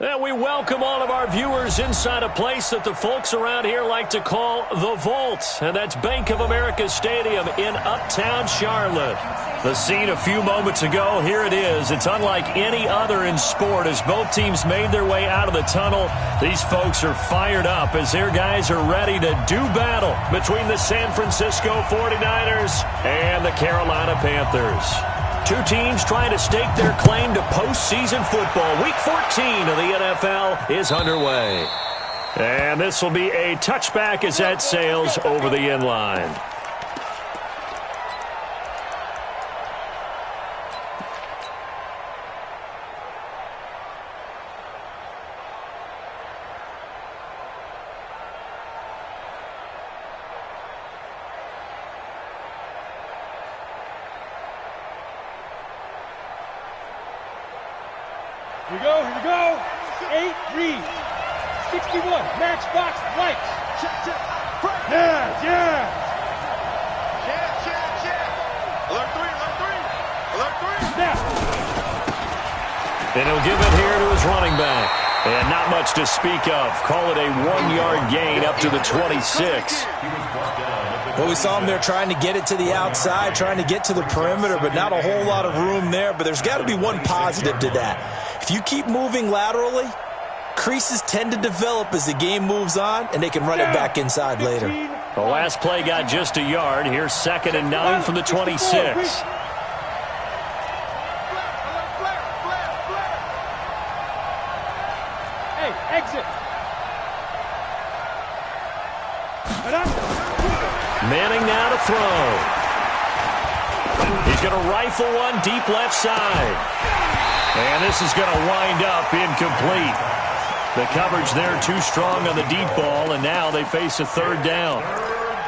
And we welcome all of our viewers inside a place that the folks around here like to call the Vault. And that's Bank of America Stadium in Uptown Charlotte. The scene a few moments ago, here it is. It's unlike any other in sport as both teams made their way out of the tunnel. These folks are fired up as their guys are ready to do battle between the San Francisco 49ers and the Carolina Panthers. Two teams trying to stake their claim to postseason football. Week 14 of the NFL is underway. And this will be a touchback as that sails over the end line. Here we go. 8 read. 61. Match box likes. Check. Yeah. Alert 3. Snap. And he'll give it here to his running back. And not much to speak of. Call it a 1-yard gain up to the 26. Well, we saw him there trying to get it to the outside, trying to get to the perimeter, but not a whole lot of room there. But there's got to be one positive to that. If you keep moving laterally, creases tend to develop as the game moves on, and they can run it back inside later. The last play got just a yard. Here's 2nd and 9 from the 26. Hey, exit. Manning now to throw. He's going to rifle one deep left side. And this is going to wind up incomplete. The coverage there too strong on the deep ball, and now they face a 3rd down.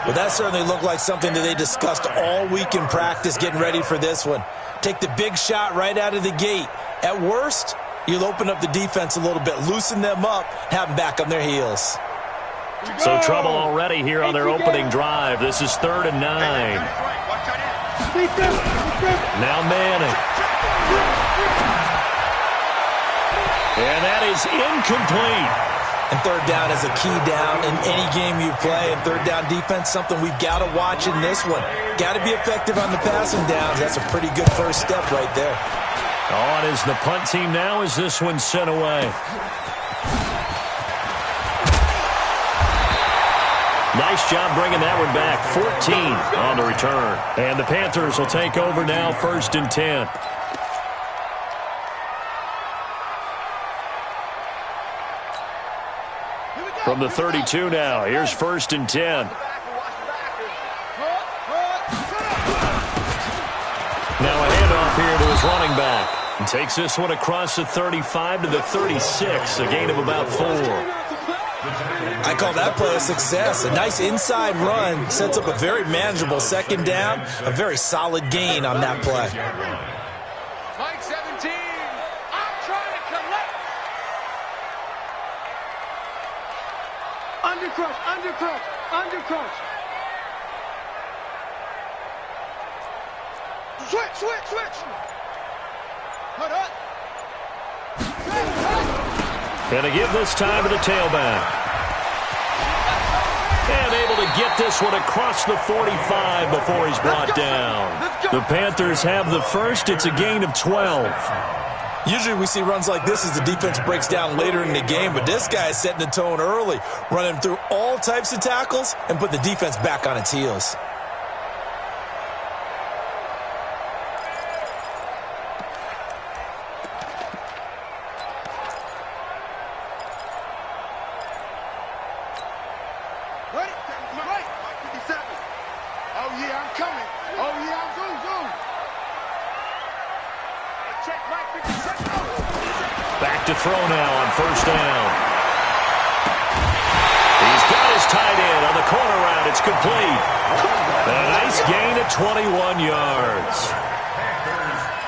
Well, that certainly looked like something that they discussed all week in practice getting ready for this one. Take the big shot right out of the gate. At worst, you'll open up the defense a little bit, loosen them up, have them back on their heels. So trouble already here on their opening drive. This is 3rd and 9. Now Manning. And that is incomplete. And 3rd down is a key down in any game you play. And 3rd down defense, something we've got to watch in this one. Got to be effective on the passing downs. That's a pretty good first step right there. On is the punt team now as this one's sent away. Nice job bringing that one back. 14 on the return. And the Panthers will take over now, 1st and 10. From the 32 now, here's 1st and 10. Now a handoff here to his running back. And takes this one across the 35 to the 36, a gain of about 4. I call that play a success. A nice inside run sets up a very manageable 2nd down. A very solid gain on that play. Mike 17. I'm trying to collect. Undercrush. Switch. Put up. And to give this time to the tailback. And able to get this one across the 45 before he's brought down. The Panthers have the first. It's a gain of 12. Usually we see runs like this as the defense breaks down later in the game, but this guy is setting the tone early, running through all types of tackles and put the defense back on its heels. Back to throw now on 1st down. He's got his tight end on the corner route. It's complete. A nice gain of 21 yards.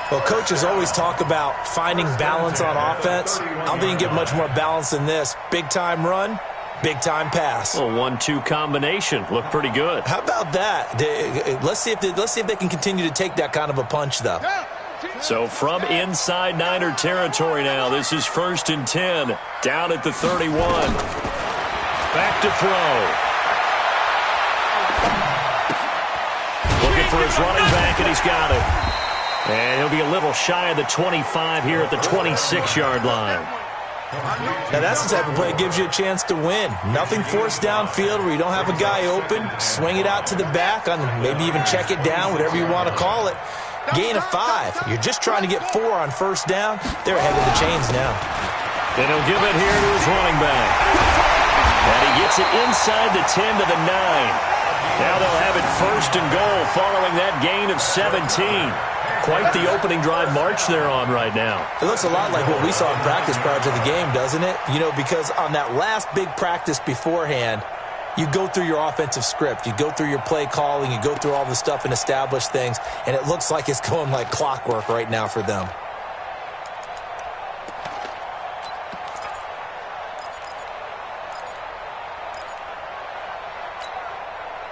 Well, coaches always talk about finding balance on offense. I don't think you can get much more balance than this. Big-time run, big-time pass. A 1-2 combination. Looked pretty good. How about that? Let's see if they can continue to take that kind of a punch, though. So from inside Niner territory now, this is 1st and 10, down at the 31. Back to throw. Looking for his running back, and he's got it. And he'll be a little shy of the 25 here at the 26-yard line. Now, that's the type of play that gives you a chance to win. Nothing forced downfield where you don't have a guy open. Swing it out to the back, on maybe even check it down, whatever you want to call it. Gain of 5. You're just trying to get 4 on first down. They're ahead of the chains now. Then he'll give it here to his running back. And he gets it inside the 10 to the 9. Now they'll have it 1st and goal following that gain of 17. Quite the opening drive march they're on right now. It looks a lot like what we saw in practice prior to the game, doesn't it? You know, because on that last big practice beforehand, you go through your offensive script. You go through your play calling. You go through all the stuff and establish things. And it looks like it's going like clockwork right now for them.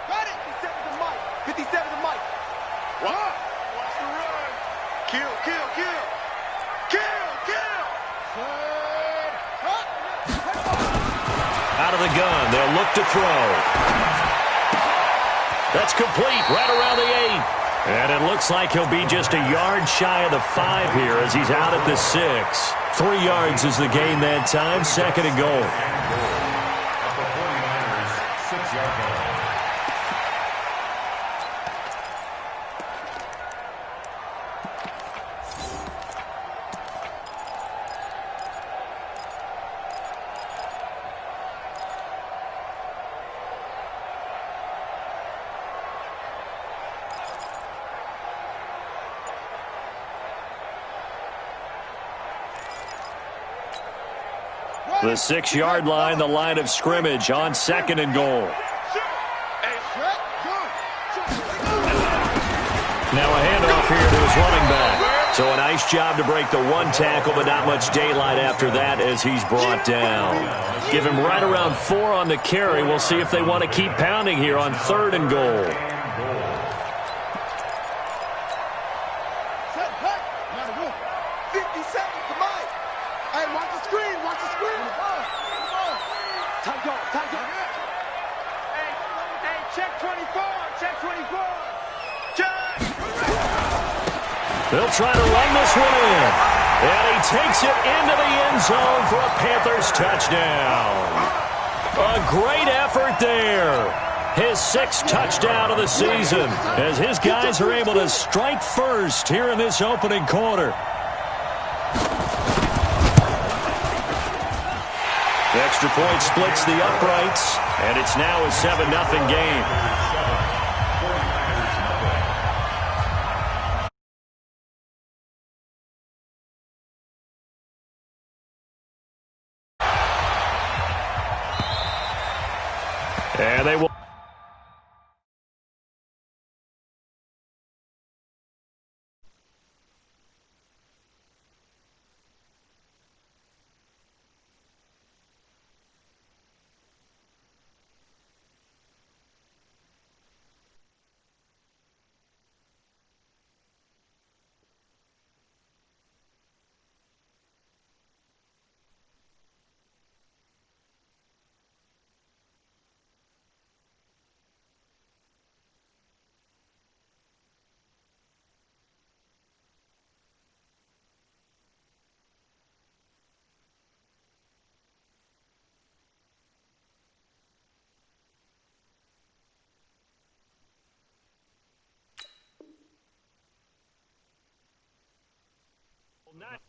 Got it! 57 to Mike. 57 to Mike. What? Watch the run. Kill, kill, kill. Kill, kill. Out of the gun, they'll look to throw. That's complete, right around the 8. And it looks like he'll be just a yard shy of the 5 here as he's out at the 6. 3 yards is the gain that time, 2nd and goal. The 6-yard line, the line of scrimmage on 2nd and goal. Now a handoff here to his running back. So a nice job to break the 1 tackle, but not much daylight after that as he's brought down. Give him right around 4 on the carry. We'll see if they want to keep pounding here on 3rd and goal. They'll try to run this one in. And he takes it into the end zone for a Panthers touchdown. A great effort there. His 6th touchdown of the season as his guys are able to strike first here in this opening quarter. The extra point splits the uprights, and it's now a 7-0 game. And they will. Not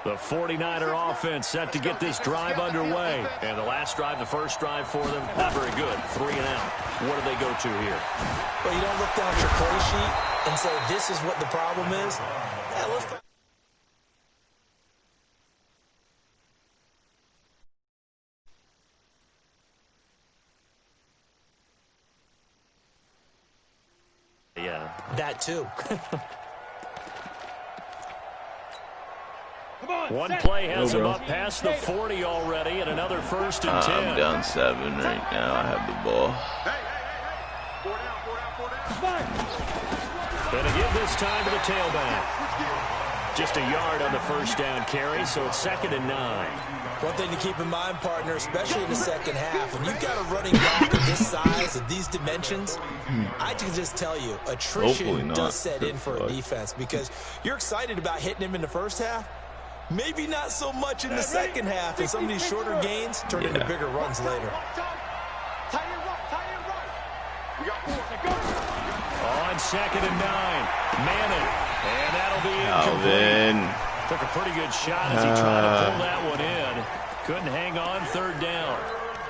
the 49er offense set to get this drive underway. And the last drive, the first drive for them, not very good. 3 and out. What do they go to here? Well, you don't look down at your play sheet and say, this is what the problem is. Yeah, let's... that too. One play has him up past the 40 already, and another 1st and 10. I'm down 7 right now. I have the ball. Gonna give this time to the tailback. Just a yard on the 1st down carry, so it's 2nd and 9. One thing to keep in mind, partner, especially in the second half, when you've got a running back of this size, of these dimensions, I can just tell you, attrition does set in for a defense because you're excited about hitting him in the first half. Maybe not so much in the second half, and some of these shorter gains turn into bigger runs later. On 2nd and 9, Manning, and that'll be incomplete. Took a pretty good shot as he tried to pull that one in. Couldn't hang on 3rd down.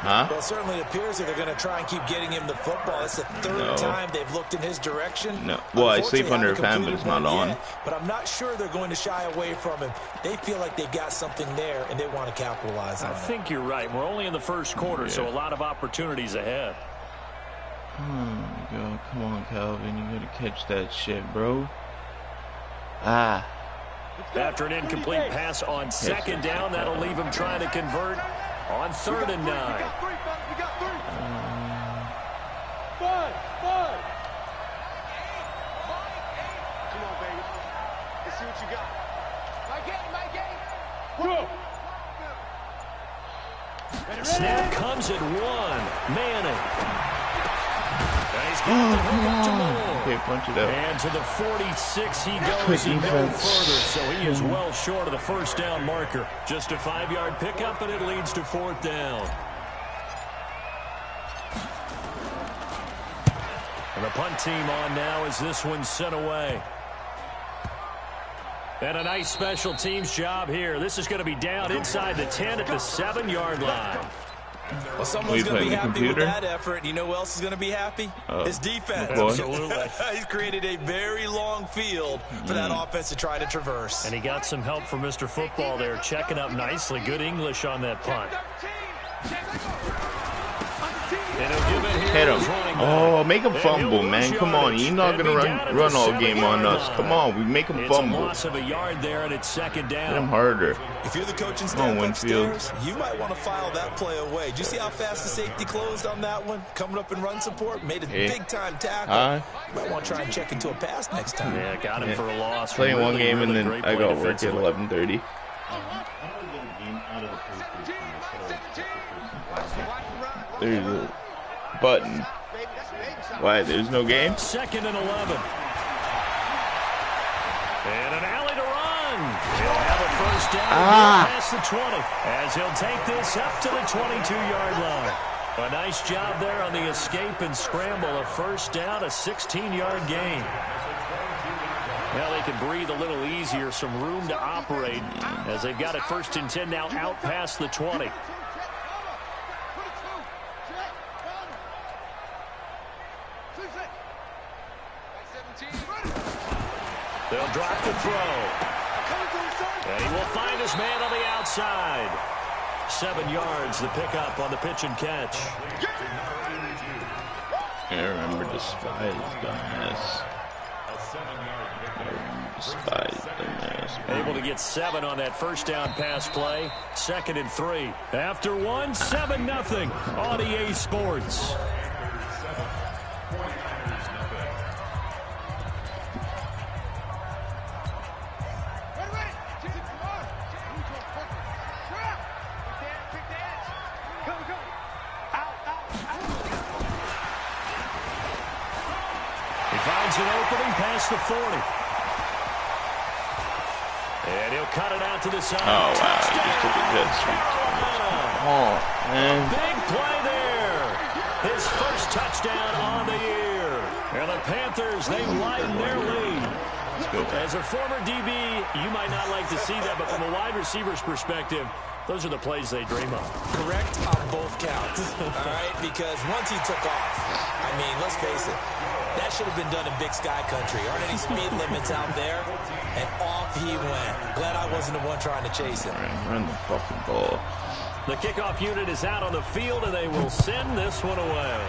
Well, it certainly appears that they're going to try and keep getting him the football. It's the 3rd time they've looked in his direction. No. Well, I sleep under a fan, but it's not on. But I'm not sure they're going to shy away from him. They feel like they've got something there, and they want to capitalize on it. I think you're right. We're only in the 1st quarter, so a lot of opportunities ahead. Oh, my God. Come on, Calvin. You got to catch that shit, bro. After an incomplete pass on 2nd down, that'll leave him trying to convert on 3rd and 9. We got 3. Five. Come on, baby. Let's see what you got. My game. Snap comes at 1. Manning. Come on. Okay, punch it out. And to the 46 he goes, no further, so he is well short of the 1st down marker. Just a 5-yard pickup, and it leads to 4th down. And the punt team on now as this one's sent away. And a nice special teams job here. This is going to be down inside the 10 at the 7-yard line. Well, someone's going to be happy with that effort. You know who else is going to be happy? His defense. Absolutely. He's created a very long field for that offense to try to traverse. And he got some help from Mr. Football there, checking up nicely. Good English on that punt. Hit him. Oh, make him fumble, man. Come on. You're not going to run all game on us. Come on. We make him fumble. Loss of a yard there, and it's 2nd down. Hit him harder. If you're the coaching staff upstairs, you might want to file that play away. Did you see how fast the safety closed on that one? Coming up in run support, made a big-time tackle. You might want to try and check into a pass next time. Yeah, got him for a loss. Playing one game, and then I got work at 11:30. There's a button. Why? There's no game? 2nd and 11. And an alley to run. He'll have a 1st down past the 20 as he'll take this up to the 22-yard line. A nice job there on the escape and scramble. A 1st down, a 16-yard gain. Now they can breathe a little easier, some room to operate as they've got it 1st and 10 now out past the 20. They'll drop the throw. And he will find his man on the outside. 7 yards, the pickup on the pitch and catch. I remember despise dumbass. Able to get 7 on that 1st down pass play. 2nd and 3. After 1, 7-0 on EA Sports. Finds an opening past the 40. And he'll cut it out to the side. Oh, wow. He just took a jet sweep. Oh, man. Big play there. His 1st touchdown on the year. And the Panthers, they widen their lead. As a former DB, you might not like to see that, but from a wide receiver's perspective, those are the plays they dream of. Correct on both counts, all right? Because once he took off, I mean, let's face it, that should have been done in Big Sky Country. Aren't any speed limits out there? And off he went. Glad I wasn't the one trying to chase him. Run the fucking ball. The kickoff unit is out on the field, and they will send this one away.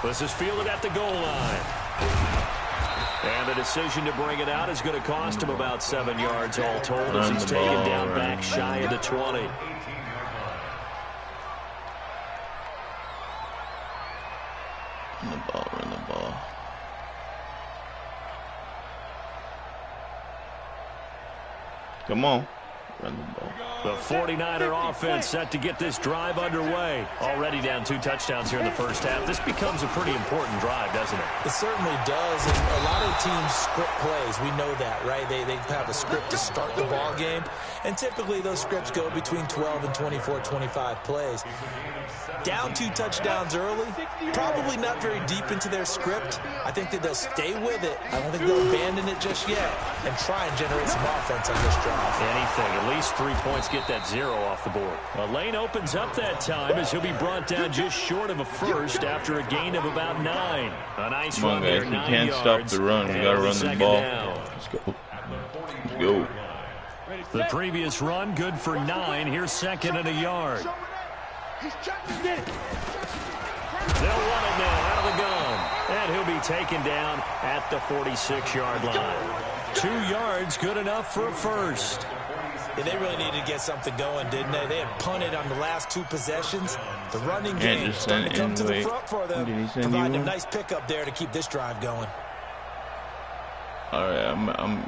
This is fielded at the goal line. And the decision to bring it out is going to cost him about 7 yards all told as he's taken down back shy of the 20. Run the ball. Come on. Run the ball. The 49er offense set to get this drive underway. Already down 2 touchdowns here in the first half. This becomes a pretty important drive, doesn't it? It certainly does. And a lot of teams script plays. We know that, right? They have a script to start the ball game. And typically those scripts go between 12 and 24, 25 plays. Down 2 touchdowns early, probably not very deep into their script. I think that they'll stay with it. I don't think they'll abandon it just yet and try and generate some offense on this drive. Anything, at least 3 points, get that 0 off the board. A lane opens up that time as he'll be brought down just short of a first after a gain of about 9. A nice run there, 9 yards. You can't stop the run. You got to run the ball. Let's go. Let's go. The previous run, good for 9. Here's 2nd and a yard. He's checking it. They'll run it now out of the gun. And he'll be taken down at the 46-yard line. 2 yards, good enough for a first. Yeah, they really needed to get something going, didn't they? They had punted on the last 2 possessions. The running game starting to come to the front for them, providing a nice pickup there to keep this drive going. All right,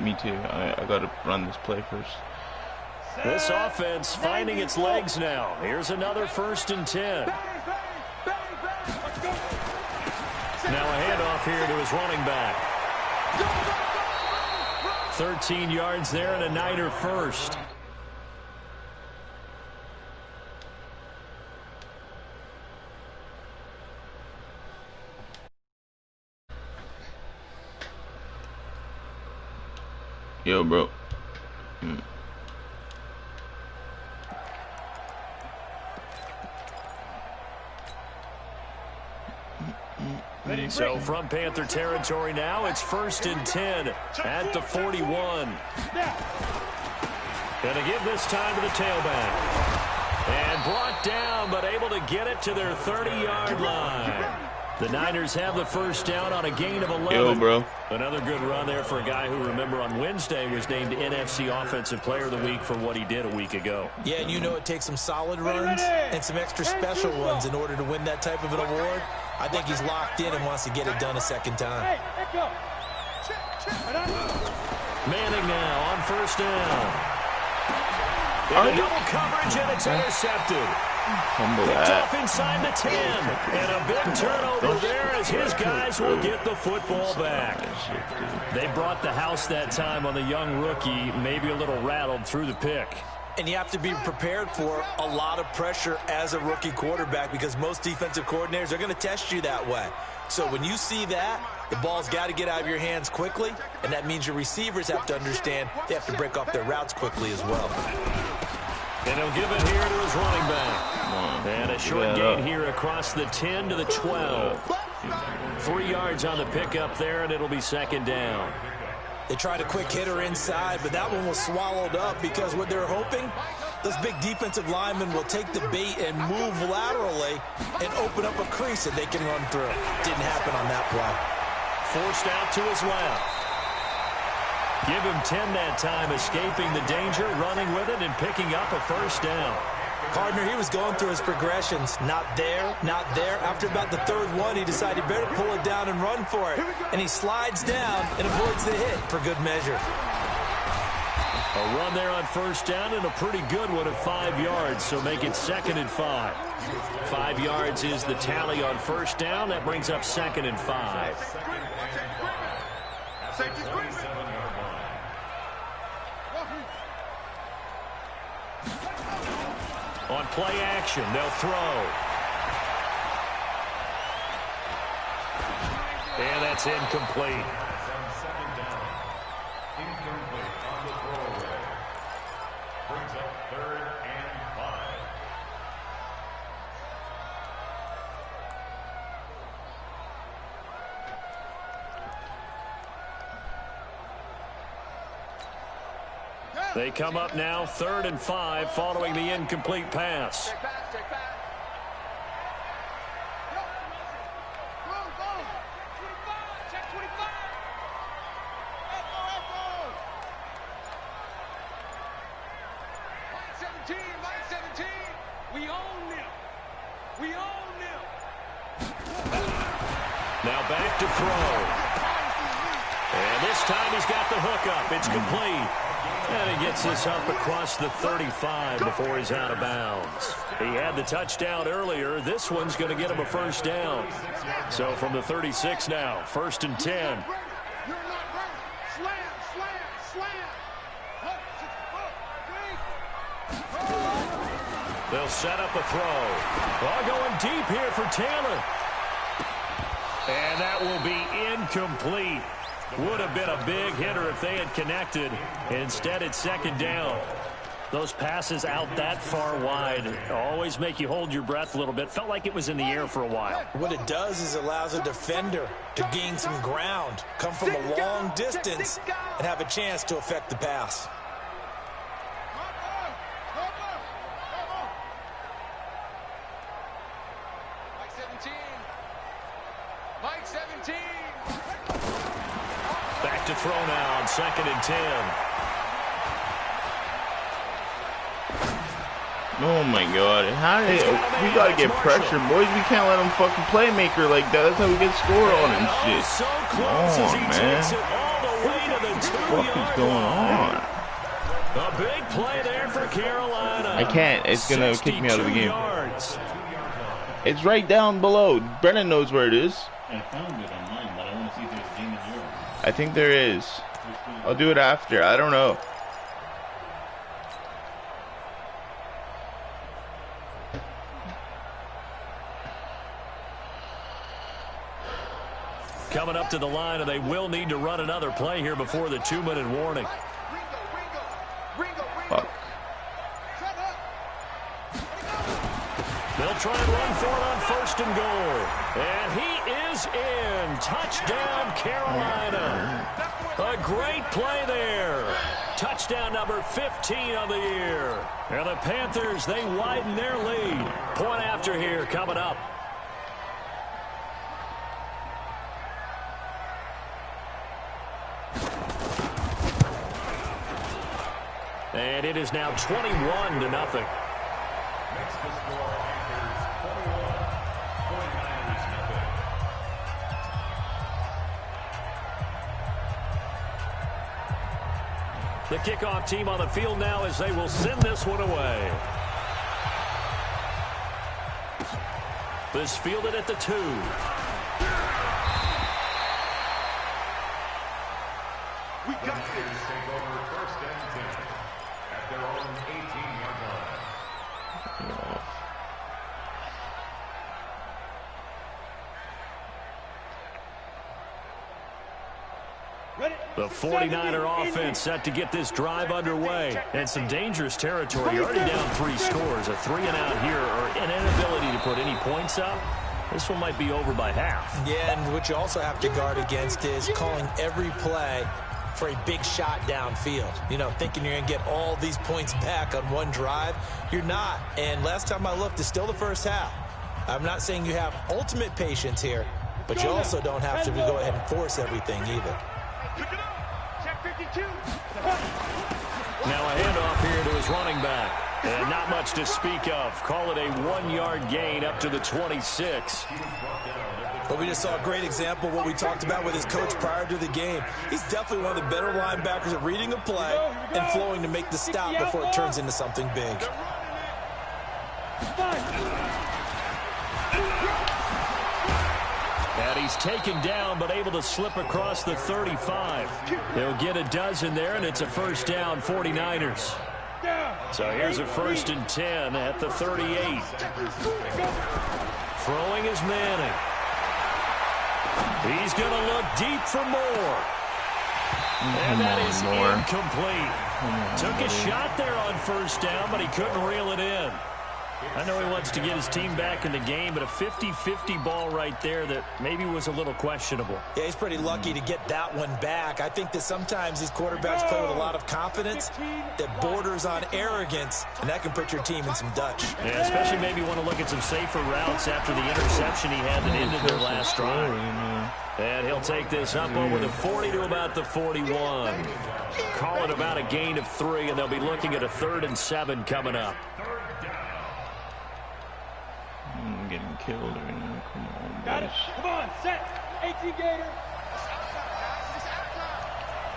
me too. I got to run this play first. This offense finding its legs now. Here's another 1st and 10. Now a handoff here to his running back. 13 yards there and a Niner first. Yo, bro. So from Panther territory now, it's 1st and 10 at the 41. Gonna give this time to the tailback. And brought down, but able to get it to their 30-yard line. The Niners have the first down on a gain of 11. Yo, bro. Another good run there for a guy who, remember, on Wednesday was named NFC Offensive Player of the Week for what he did a week ago. Yeah, and you know it takes some solid runs and some extra special ones in order to win that type of an award. I think he's locked in and wants to get it done a second time. Manning now on first down. In double coverage, and it's intercepted. Picked off inside the 10. And a big turnover there as his guys will get the football back. They brought the house that time on the young rookie, maybe a little rattled through the pick. And you have to be prepared for a lot of pressure as a rookie quarterback because most defensive coordinators are going to test you that way. So when you see that, the ball's got to get out of your hands quickly, and that means your receivers have to understand they have to break off their routes quickly as well. And he'll give it here to his running back. And a short gain here across the 10 to the 12. 3 yards on the pickup there, and it'll be 2nd down. They tried a quick hitter inside, but that one was swallowed up because what they're hoping, those big defensive linemen will take the bait and move laterally and open up a crease that they can run through. Didn't happen on that play. Forced out to his left. Give him 10 that time, escaping the danger, running with it, and picking up a first down. Partner, he was going through his progressions. Not there, not there. After about the 3rd one, he decided he better pull it down and run for it. And he slides down and avoids the hit for good measure. A run there on first down and a pretty good one at 5 yards, so make it 2nd and 5. 5 yards is the tally on first down. That brings up 2nd and 5. On play action, they'll throw. And that's incomplete. They come up now 3rd and 5 following the incomplete pass. We own them. Now back to throw. And this time he's got the hook up. It's complete. And he gets this up across the 35 before he's out of bounds. He had the touchdown earlier. This one's going to get him a first down. So from the 36 now, 1st and 10. You're not ready. Slam, slam, slam. They'll set up a throw. All going deep here for Taylor. And that will be incomplete. Would have been a big hitter if they had connected. Instead, it's 2nd down. Those passes out that far wide always make you hold your breath a little bit. Felt like it was in the air for a while. What it does is allows a defender to gain some ground, come from a long distance, and have a chance to affect the pass. Mike 17. Back to throw now on 2nd and 10. Oh my God! We gotta get pressure, boys. We can't let them fucking playmaker like that. That's how we get score on and shit. So close Come as on, he man. takes it all the way to the 2-yard What is going on? A big play there for Carolina. I can't. It's gonna kick me out of the game. Yards. It's right down below. Brennan knows where it is. I found it online, but I want to see if there's a game in yours. I think there is. I'll do it after. I don't know. Coming up to the line, and they will need to run another play here before the 2-minute warning. Fuck. They'll try and run for it on 1st and goal. And he is in. Touchdown, Carolina. A great play there. Touchdown number 15 of the year. And the Panthers, they widen their lead. Point after here coming up. And it is now 21-0. The kickoff team on the field now as they will send this one away. This fielded at the 2. We got this. Take over 1st and 10 at their own 18-yard line. The 49er offense set to get this drive underway. And some dangerous territory. You're already down 3 scores. A 3-and-out here or an inability to put any points up. This one might be over by half. Yeah, and what you also have to guard against is calling every play for a big shot downfield. You know, thinking you're going to get all these points back on one drive. You're not. And last time I looked, it's still the first half. I'm not saying you have ultimate patience here, but you also don't have to go ahead and force everything either. Check 52. Now a handoff here to his running back. And not much to speak of. Call it a 1-yard gain up to the 26. But we just saw a great example of what we talked about with his coach prior to the game. He's definitely one of the better linebackers at reading a play and flowing to make the stop before it turns into something big. And he's taken down, but able to slip across the 35. He'll get a dozen there, and it's a first down, 49ers. So here's a 1st and 10 at the 38. Throwing is Manning. He's going to look deep for more. And that is incomplete. Took a shot there on 1st down, but he couldn't reel it in. I know he wants to get his team back in the game, but a 50-50 ball right there that maybe was a little questionable. Yeah, he's pretty lucky to get that one back. I think that sometimes these quarterbacks play with a lot of confidence that borders on arrogance, and that can put your team in some Dutch. Yeah, especially maybe want to look at some safer routes after the interception he had that ended their last drive. And he'll take this up over the 40 to about the 41. Call it about a gain of 3, and they'll be looking at a 3rd and 7 coming up. getting killed right now. Come on, Got it. boys. Come on, set. 18 Gator.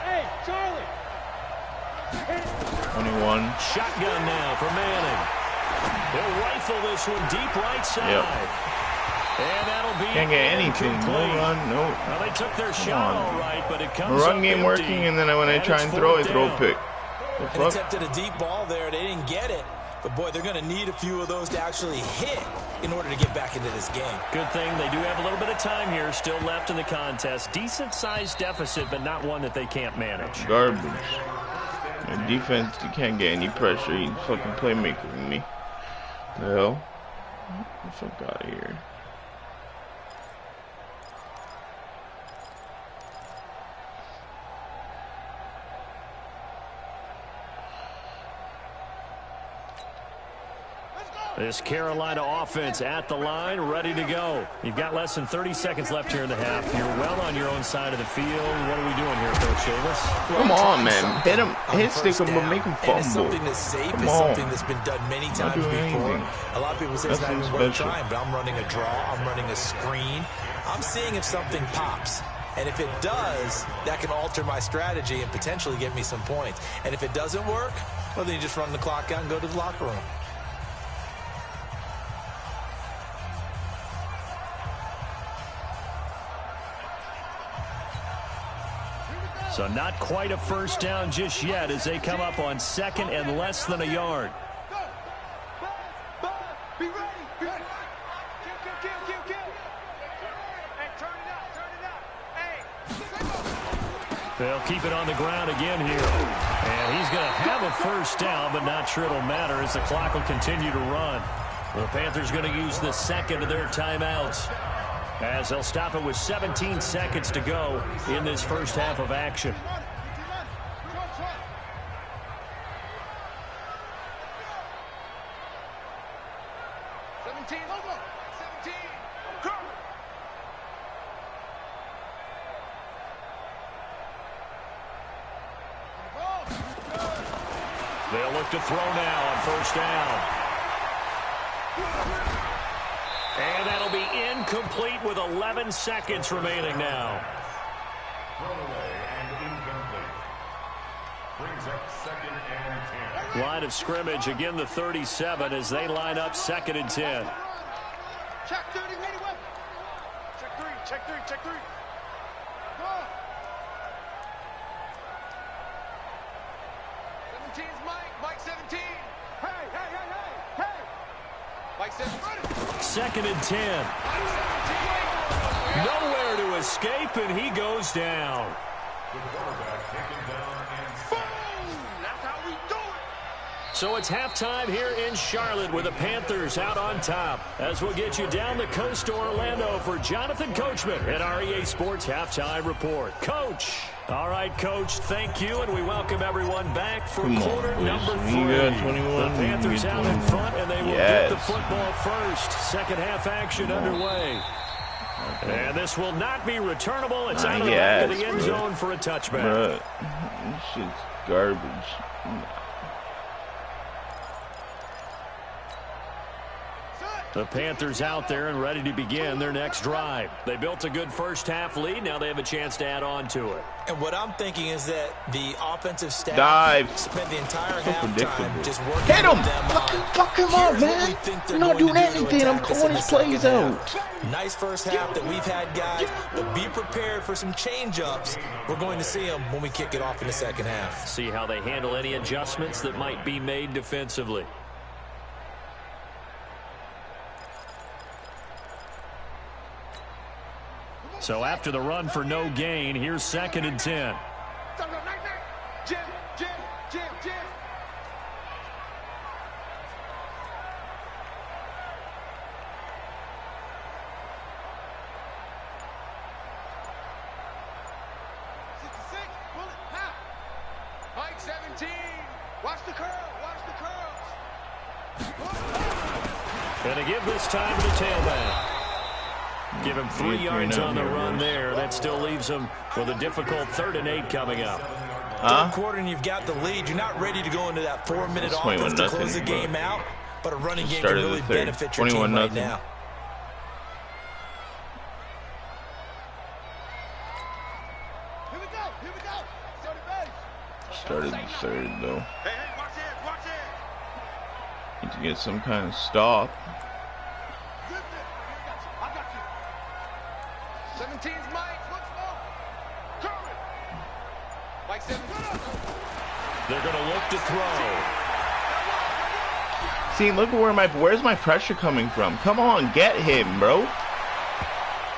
Hey, Charlie. 21. Shotgun now for Manning. He'll rifle this one deep right side. Yep. And that'll be Can't get anything. No run, no. Well, they took their shot all right, but it comes Run up game empty. working, and then when I try and throw, I throw a pick. The And fuck? attempted a deep ball there. They didn't get it. But, boy, they're going to need a few of those to actually hit in order to get back into this game. Good thing they do have a little bit of time here still left in the contest. Decent-sized deficit, but not one that they can't manage. Garbage. The defense, you can't get any pressure. He's fucking playmaker with me. The hell? Get the fuck out of here. This Carolina offense at the line, ready to go. You've got less than 30 seconds left here in the half. You're well on your own side of the field. What are we doing here, Coach Davis? Come on, man. Hit him. Hit stick him, but make him And it's fumble. something that's safe. Come It's on. something that's been done many times doing before. anything. A lot of people say it's not Nothing even worth special. trying, but I'm running a draw. I'm running a screen. I'm seeing if something pops. And if it does, that can alter my strategy and potentially get me some points. And if it doesn't work, well, then you just run the clock out and go to the locker room. So not quite a first down just yet as they come up on second and less than a yard. Be ready. Be ready. Kill. Hey, turn it up. Hey. They'll keep it on the ground again here. And he's going to have a first down, but not sure it'll matter as the clock will continue to run. The Panthers going to use the second of their timeouts, as they'll stop it with 17 seconds to go in this first half of action. They'll look to throw now on first down. And that'll be incomplete with 11 seconds remaining now. Throwaway and incomplete. Brings up second and 10. Line of scrimmage, again the 37 as they line up second and 10. Check 30, ready, weapon. Check three. Go. 17's Mike 17. Hey. Mike 17. Second and 10. Nowhere to escape, and he goes down. The quarterback taken down and Boom! That's how we do it. So it's halftime here in Charlotte with the Panthers out on top. As we'll get you down the coast to Orlando for Jonathan Coachman at REA Sports Halftime Report. Coach. All right, Coach, thank you, and we welcome everyone back for quarter number 3. You got 21, the Panthers you get out in 21. front, and they will get the football first. Second half action underway. And this will not be returnable. It's out of the back of the end zone for a touchback. Bruh, this shit's garbage. The Panthers out there and ready to begin their next drive. They built a good first half lead. Now they have a chance to add on to it. And what I'm thinking is that the offensive staff spent the entire halftime just working Hit him! with them Fuck him up, man. I'm not doing anything. I'm calling his plays out. Nice first half that we've had, guys, but be prepared for some change-ups. We're going to see them when we kick it off in the second half. See how they handle any adjustments that might be made defensively. So after the run for no gain, here's second and 10. Jim. 66, pull it, now. Mike 17, watch the curl. Going to give this time to the tailback. Give him 3 yards on the run there. That still leaves him with a difficult 3rd and 8 coming up. Third quarter and you've got the lead. You're not ready to go into that 4-minute offense to close the game out, but a running game can really benefit your team right now. Here we go. Start the base. Started the third though. Hey, watch it, watch it. Need to get some kind of stop. Zip it. I got you. 17's Mike. Look smoke. Curry. Mike 17. They're going to look to throw. See, look at where's my pressure coming from? Come on, get him, bro.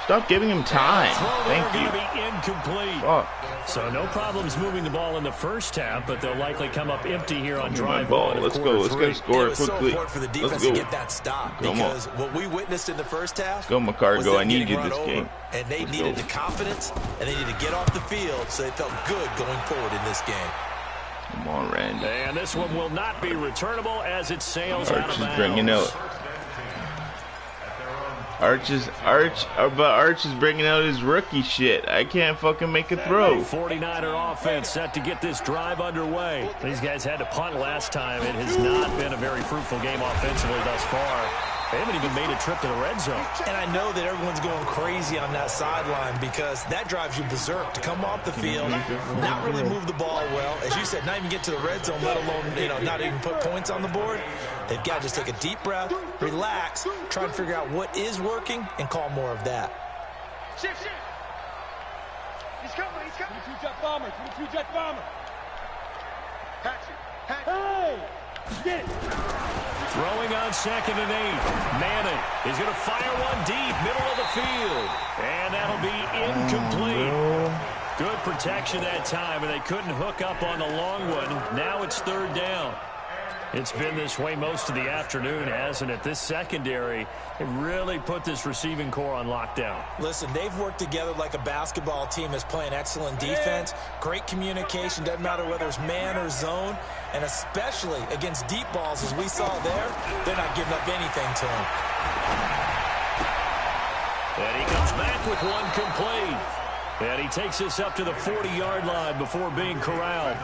Stop giving him time. Thank you. Be incomplete. Fuck. So no problems moving the ball in the first half, but they'll likely come up empty here on My drive ball. one. Let's go. Let's get a score It was so quickly. important for the Let's defense go. to get that stop because what we witnessed in the first half. Go, McCargo. was them I need getting you run this over. game. And they Let's needed go. the confidence, and they needed to get off the field so they felt good going forward in this game. Come on, Randy. And this one will not be returnable as it sails out Arch of is bounds. bringing out. Arch is bringing out his rookie shit. I can't fucking make a throw. 49er offense set to get this drive underway. These guys had to punt last time. It has not been a very fruitful game offensively thus far. They haven't even made a trip to the red zone. And I know that everyone's going crazy on that sideline because that drives you berserk to come off the field, not really move the ball well. As you said, not even get to the red zone, let alone, not even put points on the board. They've got to just take a deep breath, relax, try and figure out what is working, and call more of that. Shift. He's coming. 22-jet bomber. 22-jet bomber. Hatch it. Hey! Get it. Throwing on 2nd and 8. Manning is going to fire one deep, middle of the field. And that'll be incomplete. Good protection that time, and they couldn't hook up on the long one. Now it's 3rd down. It's been this way most of the afternoon, hasn't it? This secondary, it really put this receiving core on lockdown. Listen, they've worked together like a basketball team that's playing excellent defense, great communication, doesn't matter whether it's man or zone, and especially against deep balls, as we saw there, they're not giving up anything to him. And he comes back with one complete. And he takes us up to the 40-yard line before being corralled.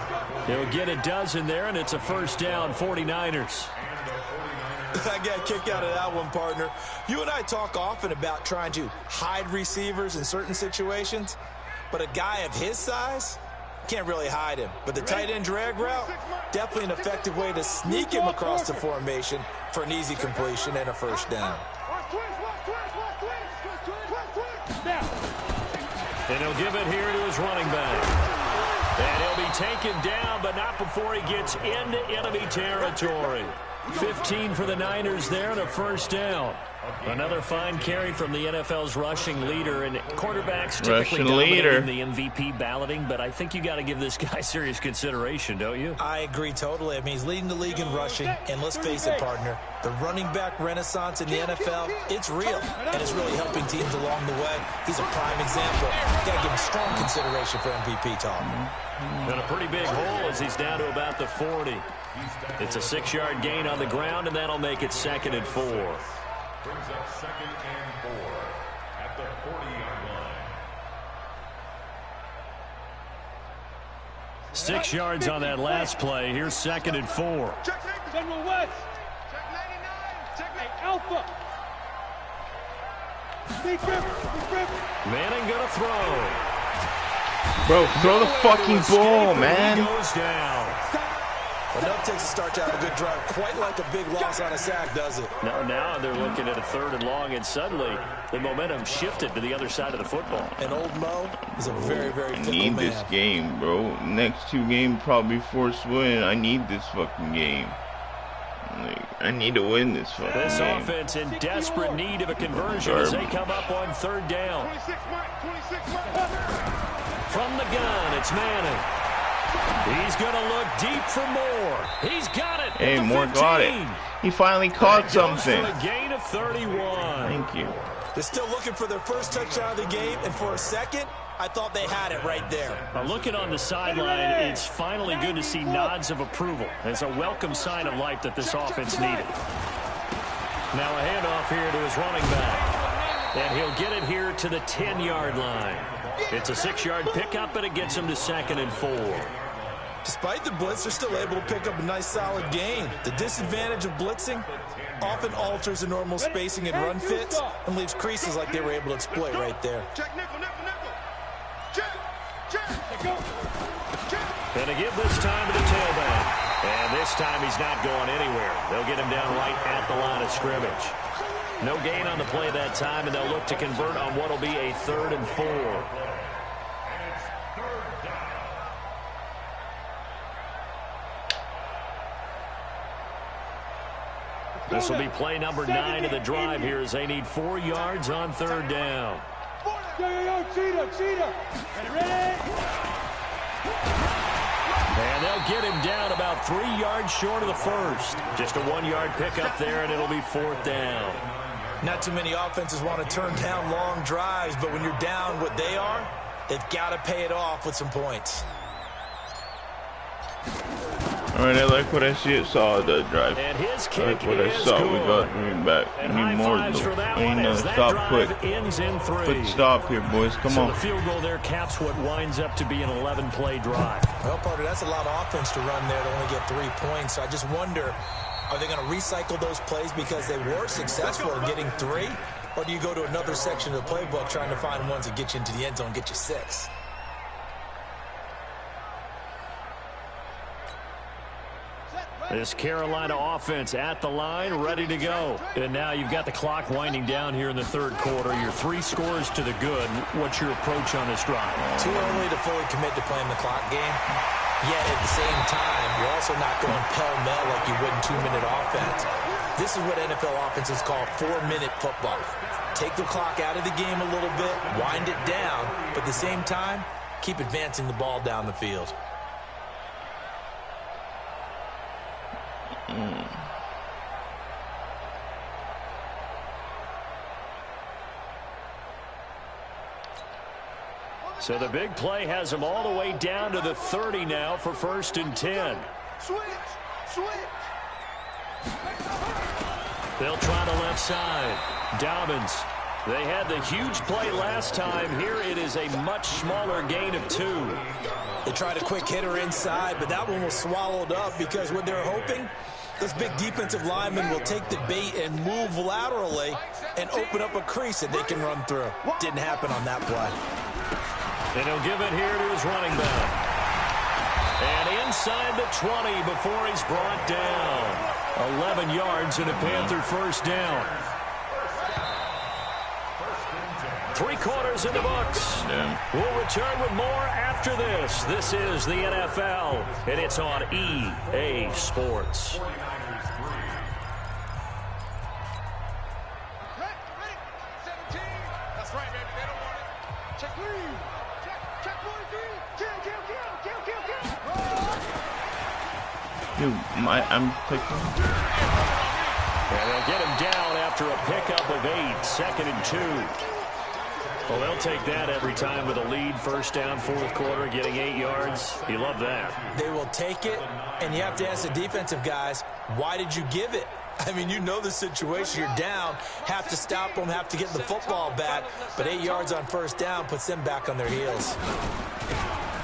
He'll get a dozen there, and it's a 1st down, 49ers. I got a kick out of that one, partner. You and I talk often about trying to hide receivers in certain situations, but a guy of his size can't really hide him. But the tight end drag route, definitely an effective way to sneak him across the formation for an easy completion and a 1st down. And he'll give it here to his running back. And he'll be taken down, but not before he gets into enemy territory. 15 for the Niners there and a 1st down. Another fine carry from the NFL's rushing leader, and quarterbacks typically dominating the MVP balloting, but I think you got to give this guy serious consideration, don't you? I agree totally. I mean, he's leading the league in rushing, and let's face it, partner, the running back renaissance in the NFL, it's real, and it's really helping teams along the way. He's a prime example. Got to give him strong consideration for MVP talk. And a pretty big hole as he's down to about the 40. It's a 6-yard gain on the ground, and that'll make it 2nd and 4. Brings up 2nd and 4 at the 40-yard line. 6 yards on that last play. Here's 2nd and 4. General West. Check 99. Check Hey, Alpha. Big Rip. Manning gonna throw. Bro, throw the fucking ball, man. He goes down. Enough takes a start to have a good drive. Quite like a big loss on a sack, does it? Now they're looking at a 3rd and long, and suddenly the momentum shifted to the other side of the football. And old Mo is a very, very I fickle need man. this game, bro. Next 2 games probably force win. I need this fucking game. Like, I need to win this fucking This game. offense in desperate need of a conversion as they come up on 3rd down. 26 Mike. From the gun, it's Manning. He's going to look deep for more. He's got it. Hey, at the Moore 15. got it. He finally caught Goes something. for a gain of 31. Thank you. They're still looking for their first touchdown of the game, and for a second, I thought they had it right there. Now looking on the sideline, it's finally good to see nods of approval. It's a welcome sign of life that this offense needed. Now a handoff here to his running back. And he'll get it here to the 10-yard line. It's a 6-yard pickup, and it gets him to 2nd and 4. Despite the blitz, they're still able to pick up a nice solid gain. The disadvantage of blitzing often alters the normal spacing and run fits and leaves creases like they were able to exploit right there. Check nickel. Check. And to give this time to the tailback. And this time he's not going anywhere. They'll get him down right at the line of scrimmage. No gain on the play that time, and they'll look to convert on what will be a 3rd and 4. This will be play number 9 of the drive here as they need 4 yards on 3rd down. Yo, cheetah. Ready? And they'll get him down about 3 yards short of the first. Just a 1-yard pickup there, and it'll be 4th down. Not too many offenses want to turn down long drives, but when you're down what they are, they've got to pay it off with some points. All right, I like what I saw the drive. And his kick I like what I saw. good. We got running back. And We need more though. We need to stop quick. Ends in 3. Quick stop here, boys. Come so on. The field goal there caps what winds up to be an 11-play drive. Well, Parker, that's a lot of offense to run there to only get 3 points. So I just wonder, are they going to recycle those plays because they were successful in getting 3? Or do you go to another section of the playbook trying to find ones that get you into the end zone and get you 6? This Carolina offense at the line, ready to go. And now you've got the clock winding down here in the 3rd quarter. Your 3 scores to the good. What's your approach on this drive? Too early to fully commit to playing the clock game. Yet at the same time, you're also not going pell-mell like you would in 2-minute offense. This is what NFL offenses call 4-minute football. Take the clock out of the game a little bit, wind it down, but at the same time, keep advancing the ball down the field. So the big play has them all the way down to the 30 now for 1st and 10. Switch. They'll try the left side. Dobbins. They had the huge play last time. Here it is a much smaller gain of 2. They tried a quick hitter inside, but that one was swallowed up because what they're hoping, this big defensive lineman will take the bait and move laterally and open up a crease that they can run through. Didn't happen on that play. And he'll give it here to his running back. And inside the 20 before he's brought down. 11 yards and a Panther 1st down. 3 quarters in the books. Damn. We'll return with more after this. This is the NFL, and it's on EA Sports. Ready. 17. That's right, baby. They don't want it. Check 3. Check 43. Kill. Dude, I'm clicking. And they'll get him down after a pickup of 8. 2nd and 2. Well, they'll take that every time with a lead. 1st down, 4th quarter, getting 8 yards. You love that. They will take it, and you have to ask the defensive guys, why did you give it? I mean, you know the situation. You're down, have to stop them, have to get the football back, but 8 yards on 1st down puts them back on their heels.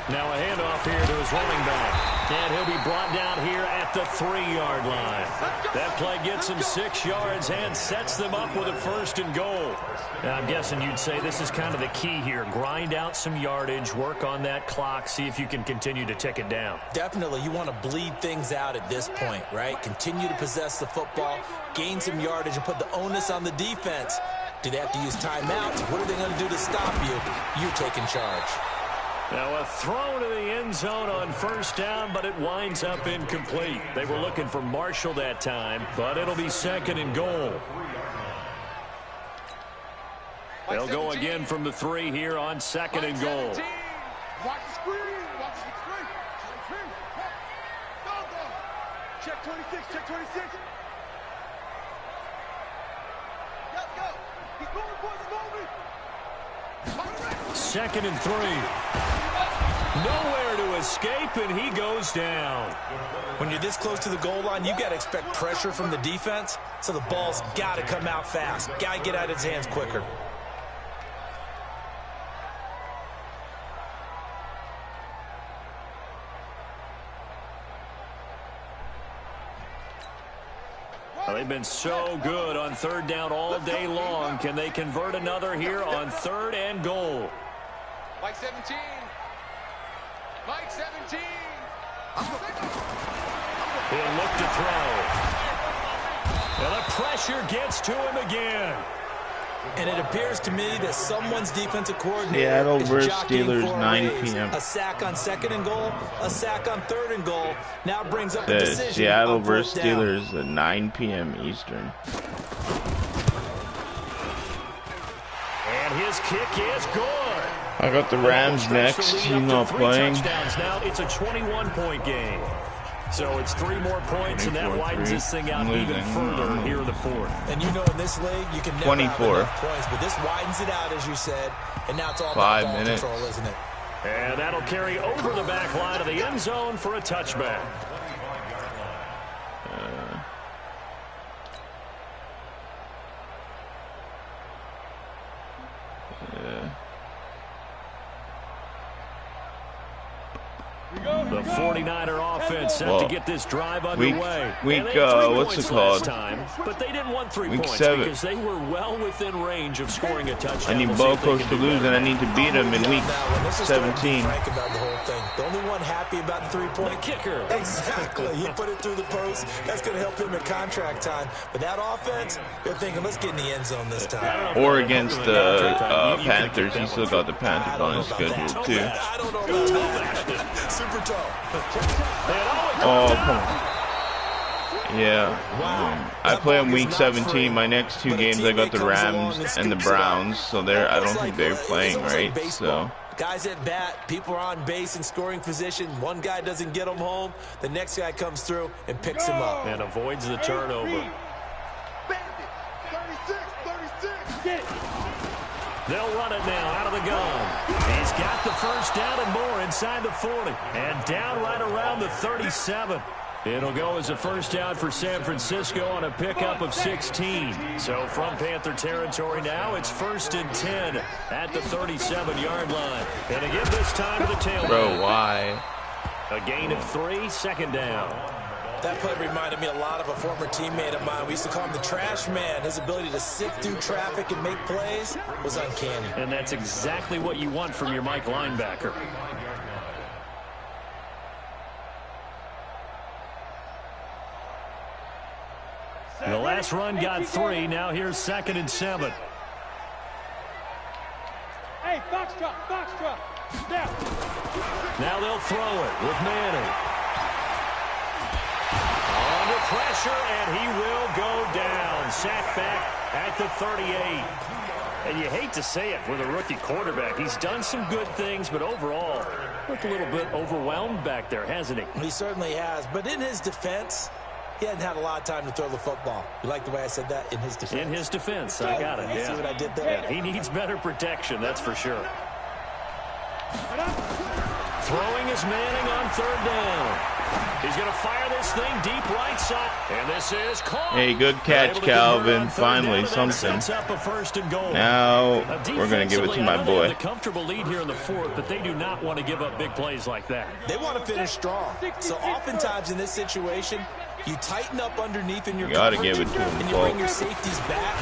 Now a handoff here to his running back. And he'll be brought down here at the 3-yard line. That play gets him 6 yards and sets them up with a 1st and goal. Now I'm guessing you'd say this is kind of the key here. Grind out some yardage, work on that clock, see if you can continue to tick it down. Definitely, you want to bleed things out at this point, right? Continue to possess the football, gain some yardage, and put the onus on the defense. Do they have to use timeouts? What are they going to do to stop you? You taking charge. Now a throw to the end zone on 1st down, but it winds up incomplete. They were looking for Marshall that time, but it'll be 2nd and goal. They'll go again from the 3 here on 2nd and goal. Watch the screen. Check 26. Go. He's moving, boys. He's moving. 2nd and 3. Nowhere to escape, and he goes down. When you're this close to the goal line, you got to expect pressure from the defense, so the ball's got to come out fast. Got to get out of his hands quicker. Well, they've been so good on 3rd down all day long. Can they convert another here on 3rd and goal? Like 17. Week 17. He'll look to throw. And the pressure gets to him again. And it appears to me that someone's defensive coordinator Seattle is versus jockeying Steelers, for a 9 raise. p.m. A sack on 2nd and goal, a sack on 3rd and goal. Now brings up a The decision. Seattle on 4th versus down. Steelers at 9 p.m. Eastern. And his kick is good. I got the Rams next. He's not playing. Now it's a 21-point game. So it's 3 more points, and that widens this thing out even further here in the 4th. And you know in this league, you can never 24. have enough points, but this widens it out, as you said, and now it's all 5 about ball minutes. control, isn't it? And that'll carry over the back line of the end zone for a touchback. The 49er offense set to get this drive underway. What's it called? Time, but they didn't want 3 Week points 7. because they were well within range of scoring a touchdown. I need We'll see if they Bocos can to do lose, that. and I need to beat him in week Let's just go ahead and be 17. frank about the whole thing. The only one happy about the 3-point The kicker. Exactly. He put it through the post. That's going to help him in contract time. But that offense, they're thinking, let's get in the end zone this time. Or against the Panthers. He still got the Panthers on his schedule, too. I don't know about that. Super tough. Oh, come on. Yeah. I play in week 17. My next 2 games, I got the Rams and the Browns. So I don't think they're playing, right? So. Guys at bat, people are on base in scoring position. One guy doesn't get them home. The next guy comes through and picks him up. And avoids the turnover. 36. They'll run it now out of the gun. He's got the first down and more inside the 40. And down right around the 37. It'll go as a first down for San Francisco on a pickup of 16. So from Panther territory now, it's 1st and 10 at the 37-yard line. And again this time to the tailback. Bro, why? A gain of 3, 2nd down. That play reminded me a lot of a former teammate of mine. We used to call him the trash man. His ability to sift through traffic and make plays was uncanny. And that's exactly what you want from your Mike linebacker. The last run got 3. Now here's 2nd and 7. Hey, Foxtrot. Now they'll throw it with Manning. Under pressure, and he will go down. Sacked back at the 38. And you hate to say it with a rookie quarterback. He's done some good things, but overall, looked a little bit overwhelmed back there, hasn't he? He certainly has. But in his defense, he hadn't had a lot of time to throw the football. You like the way I said that? In his defense. In his defense, I got it. You see what I did there? Yeah, he needs better protection, that's for sure. Throwing is Manning on 3rd down. He's going to fire this thing deep right side. And this is caught. Hey, good catch, Calvin. Finally, something. Now, we're going to give it to my boy. A comfortable lead here in the 4th, but they do not want to give up big plays like that. They want to finish strong. So oftentimes in this situation, you tighten up underneath in your Gotta coverage, give it to him, and you Paul. bring your safeties back.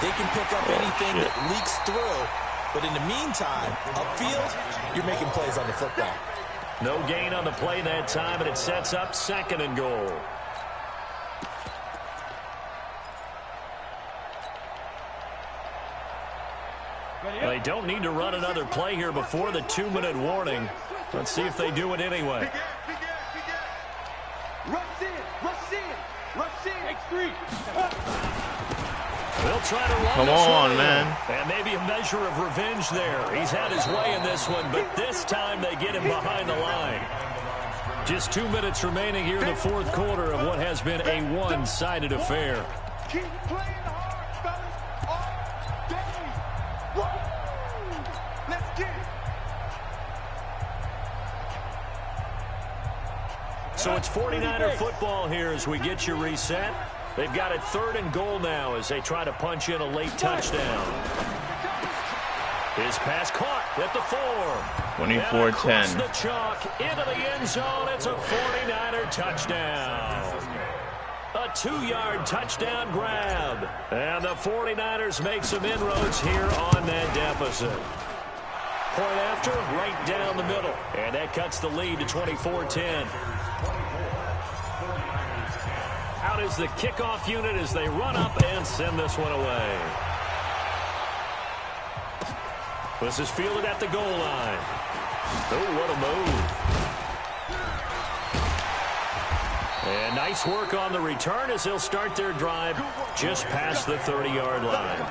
They can pick up anything that leaks through. But in the meantime, upfield, you're making plays on the football. No gain on the play that time, and it sets up 2nd and goal. They don't need to run another play here before the 2-minute warning. Let's see if they do it anyway. Rush in. X3. They'll try to run Come this on, one. man. And maybe a measure of revenge there. He's had his way in this one, but this time they get him behind the line. Just 2 minutes remaining here in the 4th quarter of what has been a one-sided affair. Keep playing hard, fellas. All day. Woo! Let's get it. So it's 49er football here as we get you reset. They've got it 3rd and goal now as they try to punch in a late touchdown. His pass caught at the 4. 24-10. The chalk into the end zone. It's a 49er touchdown. A 2-yard touchdown grab. And the 49ers make some inroads here on that deficit. point after, right down the middle. And that cuts the lead to 24-10. Out is the kickoff unit as they run up and send this one away. This is fielded at the goal line. Oh, what a move. And nice work on the return as they'll start their drive just past the 30-yard line.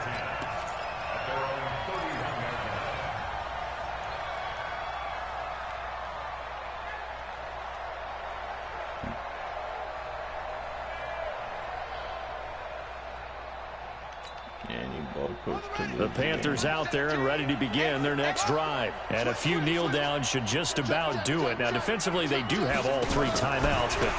The Panthers out there and ready to begin their next drive. And a few kneel downs should just about do it. Now, defensively, they do have all 3 timeouts, but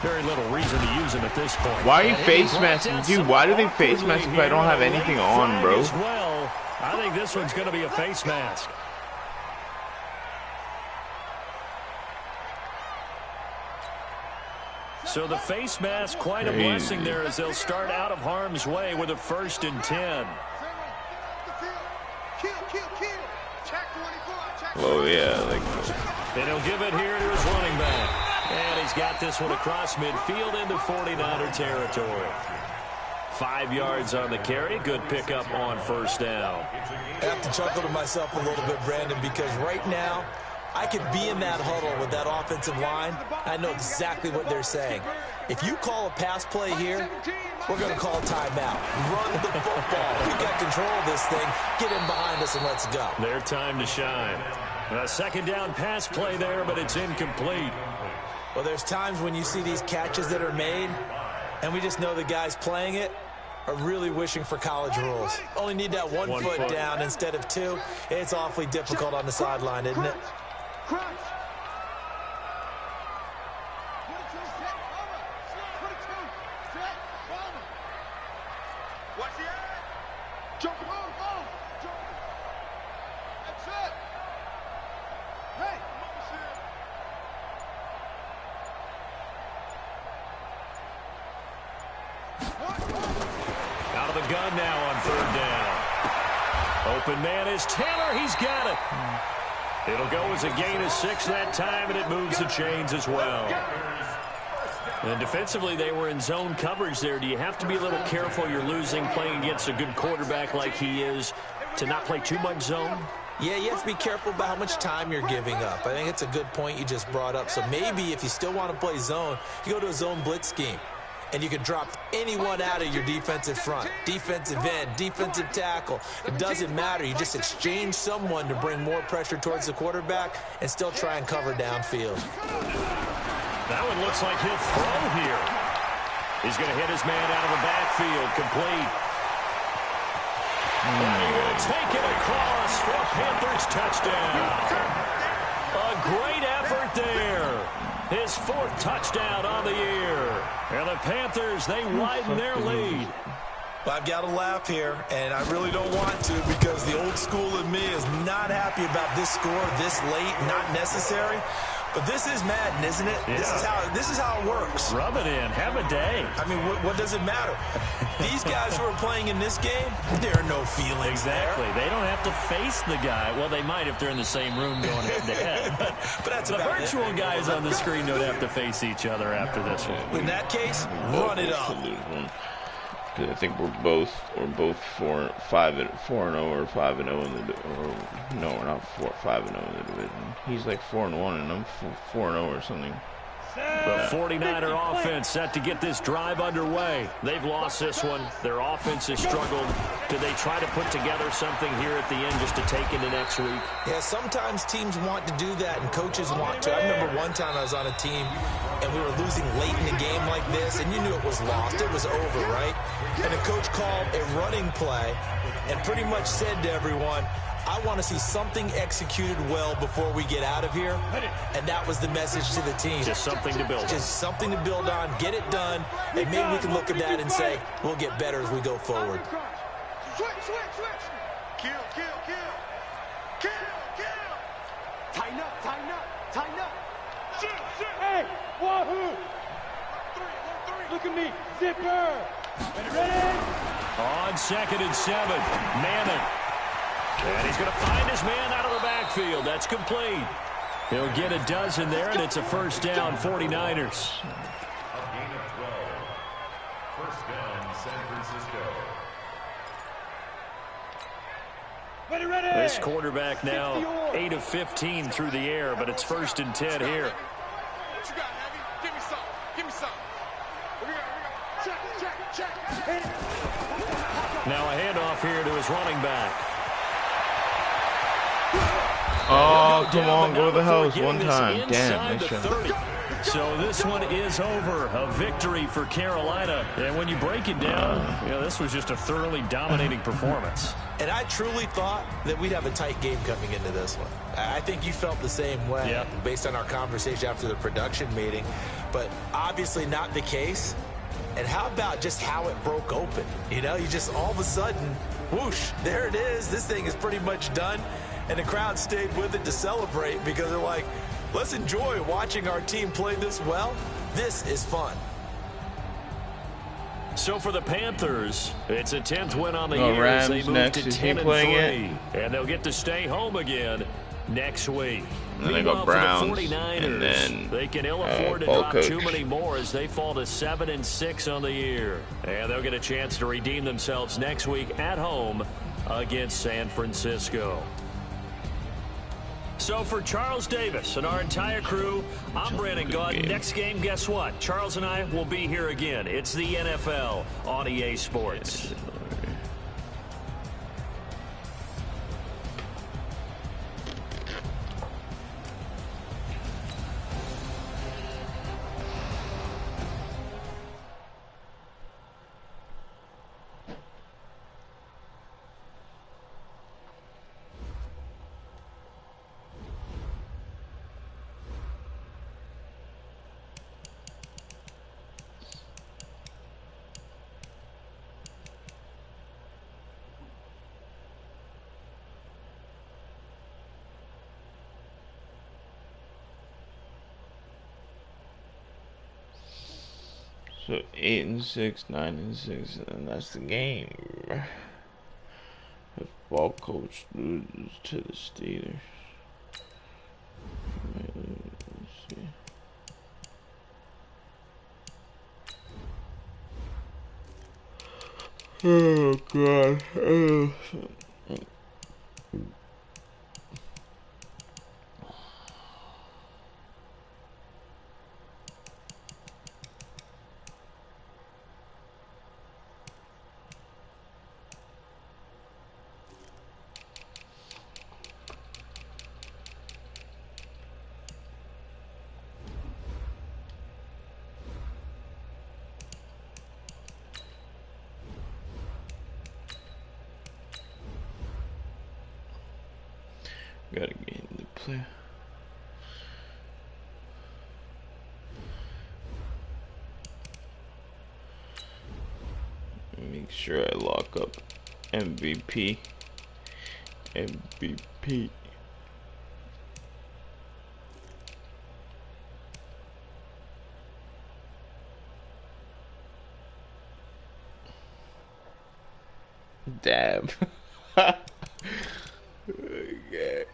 very little reason to use them at this point. Why are you face masking? Dude, why do they face mask if I don't have anything on, bro? Well, I think this one's going to be a face mask. So the face mask, quite a blessing there as they'll start out of harm's way with a 1st and 10. Oh, yeah. And he'll give it here to his running back. And he's got this one across midfield into 49er territory. 5 yards on the carry. Good pickup on 1st down. I have to chuckle to myself a little bit, Brandon, because right now, I could be in that huddle with that offensive line. I know exactly what they're saying. If you call a pass play here, we're going to call a timeout. Run the football. We got control of this thing. Get in behind us and let's go. Their time to shine. A 2nd down pass play there, but it's incomplete. Well, there's times when you see these catches that are made, and we just know the guys playing it are really wishing for college rules. Only need that one foot down instead of 2. It's awfully difficult on the sideline, isn't it? Out of the gun now on 3rd down. Open man is Taylor. He's got it. It'll go as a gain of 6 that time, and it moves the chains as well. And defensively, they were in zone coverage there. Do you have to be a little careful? You're losing, playing against a good quarterback like he is, to not play too much zone? Yeah, you have to be careful about how much time you're giving up. I think it's a good point you just brought up. So maybe if you still want to play zone, you go to a zone blitz scheme. And you can drop anyone out of your defensive front, defensive end, defensive tackle. It doesn't matter. You just exchange someone to bring more pressure towards the quarterback and still try and cover downfield. That one looks like he'll throw here. He's going to hit his man out of the backfield, complete. Take it across for a Panthers touchdown. A great effort there. His 4th touchdown on the year. And the Panthers, they widen their lead. I've got to laugh here, and I really don't want to because the old school in me is not happy about this score this late, not necessary. But this is Madden, isn't it? Yeah. This is how it works. Rub it in. Have a day. I mean, what does it matter? These guys who are playing in this game, there are no feelings exactly. There. They don't have to face the guy. Well, they might if they're in the same room going head-to-head. But that's the virtual guys on the screen don't have to face each other after this one. In that case, run it up. Because I think we're both 4-0 or 5-0 in the no, we're not 5-0 in the division. He's like 4-1 and I'm 4-0 or something. The 49er offense set to get this drive underway. They've lost this one. Their offense has struggled. Do they try to put together something here at the end just to take into next week? Yeah, sometimes teams want to do that and coaches want to. I remember one time I was on a team and we were losing late in the game like this and you knew it was lost. It was over, right? And the coach called a running play and pretty much said to everyone, I want to see something executed well before we get out of here. And that was the message to the team. Just something to build on. Just something to build on, get it done, and maybe we can look at that and say, we'll get better as we go forward. Switch. Kill. Tighten up. Shit. Hey, wahoo! 1-3. Look at me, zipper. Ready? On 2nd and 7, Manning. And he's going to find his man out of the backfield. That's complete. He'll get a dozen there, and it's a first down, 49ers. A gain of 12. First down, San Francisco. Ready, ready. This quarterback now 8 of 15 through the air, but it's first and 10 here. What you got, Heavy? Give me some. Give me some. Here we go. Check. Now a handoff here to his running back. Oh, come on, go to the house one time. Damn, nice shot. So this one is over. A victory for Carolina. And when you break it down, this was just a thoroughly dominating performance. And I truly thought that we'd have a tight game coming into this one. I think you felt the same way based on our conversation after the production meeting. But obviously not the case. And how about just how it broke open? You just all of a sudden, whoosh, there it is. This thing is pretty much done. And the crowd stayed with it to celebrate because they're like, let's enjoy watching our team play this well. This is fun. So for the Panthers, it's a 10th win on the year Rams as they move next. to Is he 10-3. And they'll get to stay home again next week. And then they got Browns, for the 49ers, and then they can ill afford to drop Coach. too many more as they fall to 7-6 on the year. And they'll get a chance to redeem themselves next week at home against San Francisco. So for Charles Davis and our entire crew, I'm Brandon Gaudin. Next game, guess what? Charles and I will be here again. It's the NFL on EA Sports. So 8-6, 9-6, and that's the game. If ball coach loses to the Steelers. Let's see. Oh God. Gotta get in the play. Make sure I lock up MVP. MVP. Damn. Okay.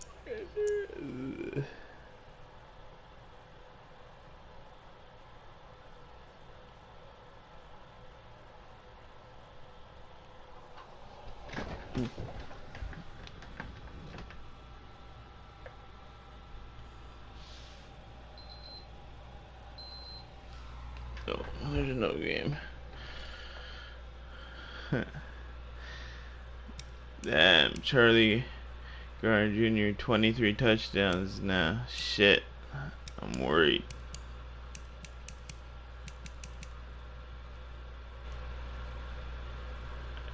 Oh, there's no game. Damn, Charlie Garner Jr. 23 touchdowns now. Shit, I'm worried.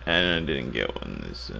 And I didn't get one this